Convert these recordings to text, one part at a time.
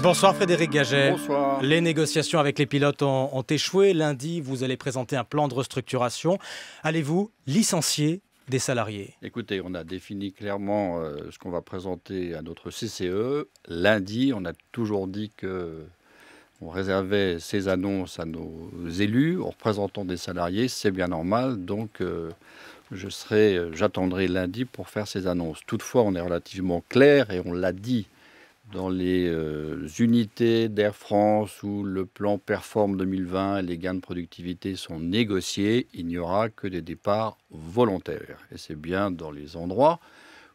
Bonsoir Frédéric Gaget. Bonsoir. Les négociations avec les pilotes ont échoué. Lundi, vous allez présenter un plan de restructuration. Allez-vous licencier des salariés? Écoutez, on a défini clairement ce qu'on va présenter à notre CCE. Lundi, on a toujours dit qu'on réservait ces annonces à nos élus, aux représentants des salariés. C'est bien normal, donc j'attendrai lundi pour faire ces annonces. Toutefois, on est relativement clair et on l'a dit dans les unités d'Air France où le plan Perform 2020 et les gains de productivité sont négociés, il n'y aura que des départs volontaires. Et c'est bien dans les endroits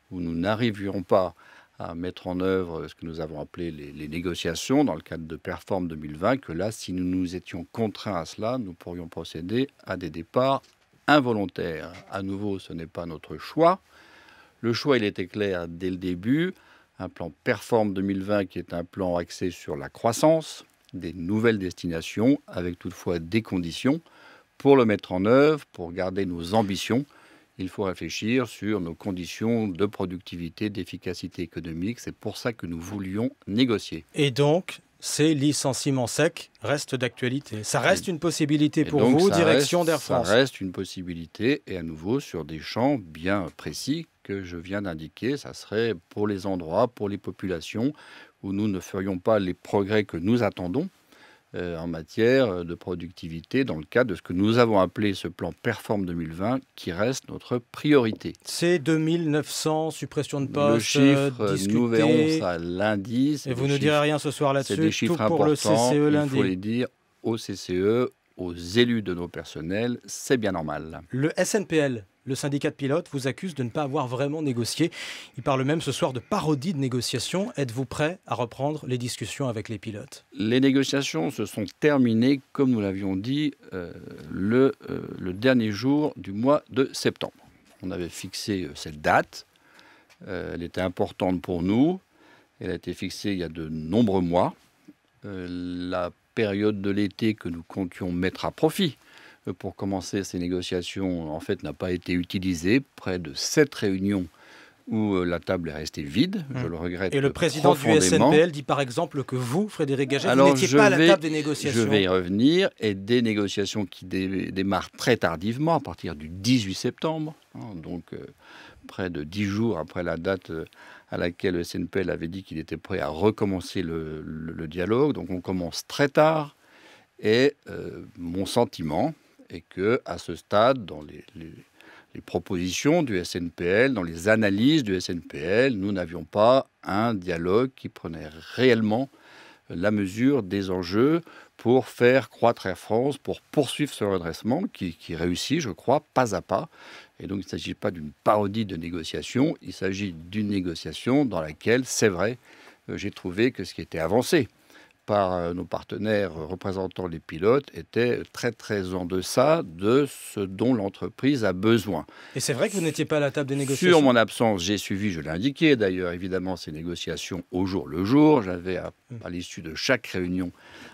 où nous n'arriverons pas à mettre en œuvre ce que nous avons appelé les négociations dans le cadre de Perform 2020 que là, si nous nous étions contraints à cela, nous pourrions procéder à des départs involontaires. À nouveau, ce n'est pas notre choix. Le choix, il était clair dès le début. Un plan Perform 2020 qui est un plan axé sur la croissance, des nouvelles destinations, avec toutefois des conditions. Pour le mettre en œuvre, pour garder nos ambitions, il faut réfléchir sur nos conditions de productivité, d'efficacité économique. C'est pour ça que nous voulions négocier. Et donc, ces licenciements secs restent d'actualité. Ça reste une possibilité pour vous, direction d'Air France. Ça reste une possibilité, et à nouveau sur des champs bien précis que je viens d'indiquer. Ça serait pour les endroits, pour les populations, où nous ne ferions pas les progrès que nous attendons en matière de productivité, dans le cadre de ce que nous avons appelé ce plan Perform 2020, qui reste notre priorité. C'est 2900 suppressions de postes. Le chiffre, nous verrons ça lundi. Et vous ne direz rien ce soir là-dessus. C'est des chiffres tout pour importants. Le CCE lundi. Il faut les dire au CCE, aux élus de nos personnels. C'est bien normal. Le SNPL, le syndicat de pilotes, vous accuse de ne pas avoir vraiment négocié. Il parle même ce soir de parodie de négociation. Êtes-vous prêt à reprendre les discussions avec les pilotes? Les négociations se sont terminées, comme nous l'avions dit, le dernier jour du mois de septembre. On avait fixé cette date. Elle était importante pour nous. Elle a été fixée il y a de nombreux mois. La période de l'été que nous comptions mettre à profit pour commencer ces négociations, en fait, n'a pas été utilisée. Près de 7 réunions où la table est restée vide. Je le regrette. Et le président du SNPL dit par exemple que vous, Frédéric Gaget, vous n'étiez pas à la table des négociations. Je vais y revenir. Et des négociations qui démarrent très tardivement, à partir du 18 septembre. Donc, près de 10 jours après la date à laquelle le SNPL avait dit qu'il était prêt à recommencer le dialogue. Donc, on commence très tard. Et mon sentiment est qu'à ce stade, dans les propositions du SNPL, dans les analyses du SNPL, nous n'avions pas un dialogue qui prenait réellement la mesure des enjeux pour faire croître Air France, pour poursuivre ce redressement qui réussit, je crois, pas à pas. Et donc, il ne s'agit pas d'une parodie de négociation, il s'agit d'une négociation dans laquelle, c'est vrai, j'ai trouvé que ce qui était avancé par nos partenaires représentant les pilotes était très très en deçà de ce dont l'entreprise a besoin. Et c'est vrai que vous n'étiez pas à la table des négociations. Sur mon absence, j'ai suivi, je l'ai indiqué d'ailleurs, évidemment, ces négociations au jour le jour. J'avais à l'issue de chaque réunion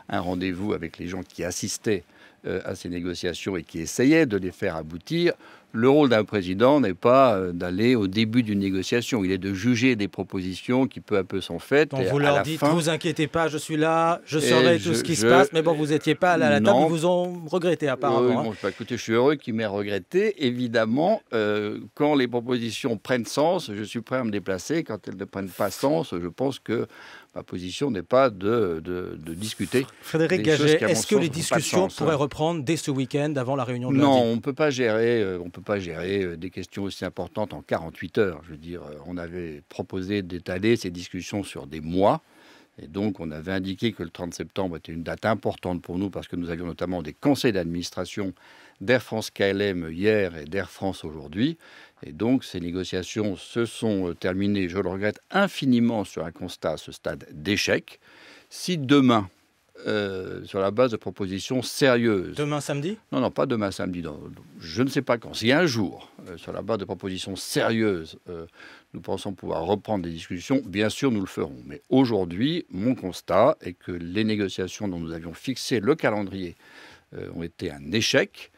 un rendez-vous avec les gens qui assistaient à ces négociations et qui essayaient de les faire aboutir. Le rôle d'un président n'est pas d'aller au début d'une négociation, il est de juger des propositions qui peu à peu sont faites. Donc vous leur dites, ne vous inquiétez pas, je suis là, je saurai tout ce qui se passe, mais bon, vous n'étiez pas à la table, ils vous ont regretté apparemment. Bon, écoutez, je suis heureux qu'ils m'aient regretté. Évidemment, quand les propositions prennent sens, je suis prêt à me déplacer. Quand elles ne prennent pas sens, je pense que ma position n'est pas de discuter. Frédéric Gaget, est-ce que les discussions pourraient reprendre dès ce week-end avant la réunion de lundi? Non, on ne peut pas gérer des questions aussi importantes en 48 heures. Je veux dire, on avait proposé d'étaler ces discussions sur des mois. Et donc, on avait indiqué que le 30 septembre était une date importante pour nous parce que nous avions notamment des conseils d'administration d'Air France KLM hier et d'Air France aujourd'hui. Et donc, ces négociations se sont terminées, je le regrette infiniment, sur un constat à ce stade d'échec. Si demain, sur la base de propositions sérieuses... Demain samedi? Non, pas demain samedi. Non, je ne sais pas quand. Si un jour, sur la base de propositions sérieuses, nous pensons pouvoir reprendre des discussions, bien sûr, nous le ferons. Mais aujourd'hui, mon constat est que les négociations dont nous avions fixé le calendrier ont été un échec.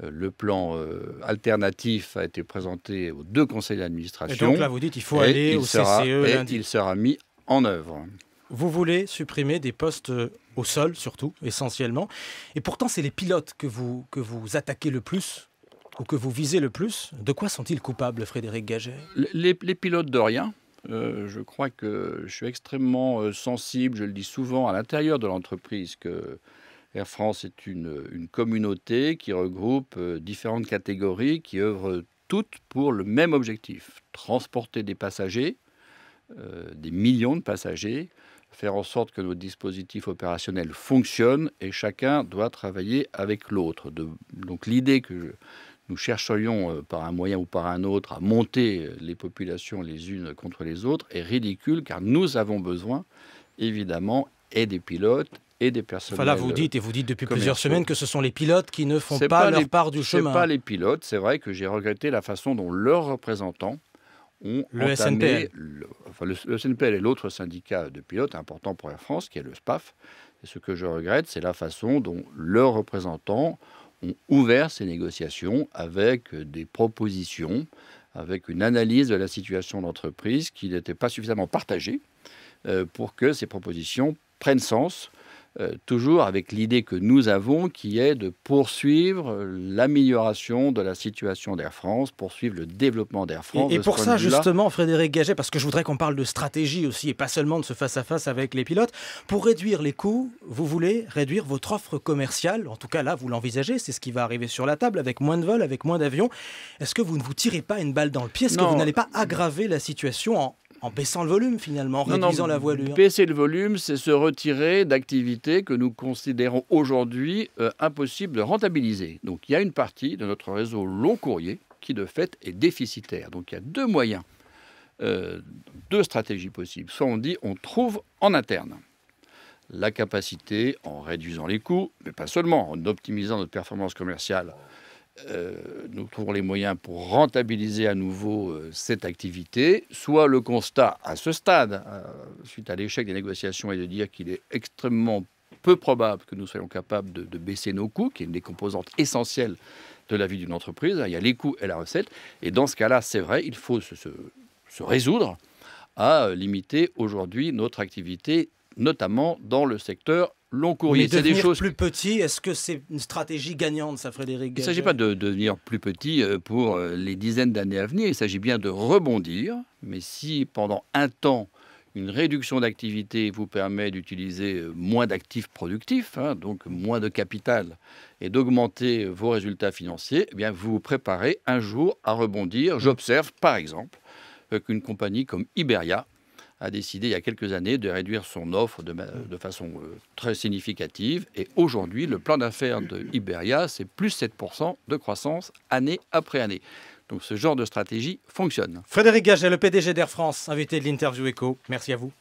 Le plan alternatif a été présenté aux 2 conseils d'administration. Et donc là, vous dites qu'il faut aller au CCE lundi. Et il sera mis en œuvre. Vous voulez supprimer des postes au sol, surtout, essentiellement. Et pourtant, c'est les pilotes que vous attaquez le plus, ou que vous visez le plus. De quoi sont-ils coupables, Frédéric Gaget? Les pilotes de rien. Je crois que je suis extrêmement sensible, je le dis souvent, à l'intérieur de l'entreprise, que Air France est une communauté qui regroupe différentes catégories qui œuvrent toutes pour le même objectif: transporter des passagers, des millions de passagers, faire en sorte que nos dispositifs opérationnels fonctionnent, et chacun doit travailler avec l'autre. Donc l'idée que nous chercherions par un moyen ou par un autre à monter les populations les unes contre les autres est ridicule, car nous avons besoin évidemment et des pilotes et des personnels. Enfin là, vous dites depuis plusieurs semaines que ce sont les pilotes qui ne font pas leur part du chemin. Ce pas les pilotes. C'est vrai que j'ai regretté la façon dont leurs représentants ont le entamé... SNPL. Le SNPL est l'autre syndicat de pilotes important pour Air France, qui est le SPAF. Et ce que je regrette, c'est la façon dont leurs représentants ont ouvert ces négociations avec des propositions, avec une analyse de la situation d'entreprise qui n'était pas suffisamment partagée pour que ces propositions prennent sens, toujours avec l'idée que nous avons, qui est de poursuivre l'amélioration de la situation d'Air France, poursuivre le développement d'Air France. Et pour ça, justement, Frédéric Gaget, parce que je voudrais qu'on parle de stratégie aussi, et pas seulement de ce face-à-face avec les pilotes, pour réduire les coûts, vous voulez réduire votre offre commerciale. En tout cas, là, vous l'envisagez, c'est ce qui va arriver sur la table, avec moins de vols, avec moins d'avions. Est-ce que vous ne vous tirez pas une balle dans le pied? Est-ce que vous n'allez pas aggraver la situation en baissant le volume, finalement, en réduisant la voilure? Baisser le volume, c'est se retirer d'activités que nous considérons aujourd'hui impossibles de rentabiliser. Donc il y a une partie de notre réseau long courrier qui, de fait, est déficitaire. Donc il y a deux moyens, deux stratégies possibles. Soit on dit, on trouve en interne la capacité, en réduisant les coûts, mais pas seulement, en optimisant notre performance commerciale, nous trouvons les moyens pour rentabiliser à nouveau cette activité. Soit le constat à ce stade, suite à l'échec des négociations, est de dire qu'il est extrêmement peu probable que nous soyons capables de baisser nos coûts, qui est une des composantes essentielles de la vie d'une entreprise. Il y a les coûts et la recette. Et dans ce cas-là, c'est vrai, il faut se résoudre à limiter aujourd'hui notre activité, notamment dans le secteur long courrier. Mais devenir plus petit, est-ce que c'est une stratégie gagnante, ça, Frédéric Gaget? Il ne s'agit pas de devenir plus petit pour les dizaines d'années à venir. Il s'agit bien de rebondir. Mais si pendant un temps, une réduction d'activité vous permet d'utiliser moins d'actifs productifs, donc moins de capital, et d'augmenter vos résultats financiers, eh bien vous vous préparez un jour à rebondir. J'observe, par exemple, qu'une compagnie comme Iberia a décidé il y a quelques années de réduire son offre de façon très significative. Et aujourd'hui, le plan d'affaires de Iberia, c'est plus 7% de croissance année après année. Donc ce genre de stratégie fonctionne. Frédéric Gaget, le PDG d'Air France, invité de l'Interview Éco. Merci à vous.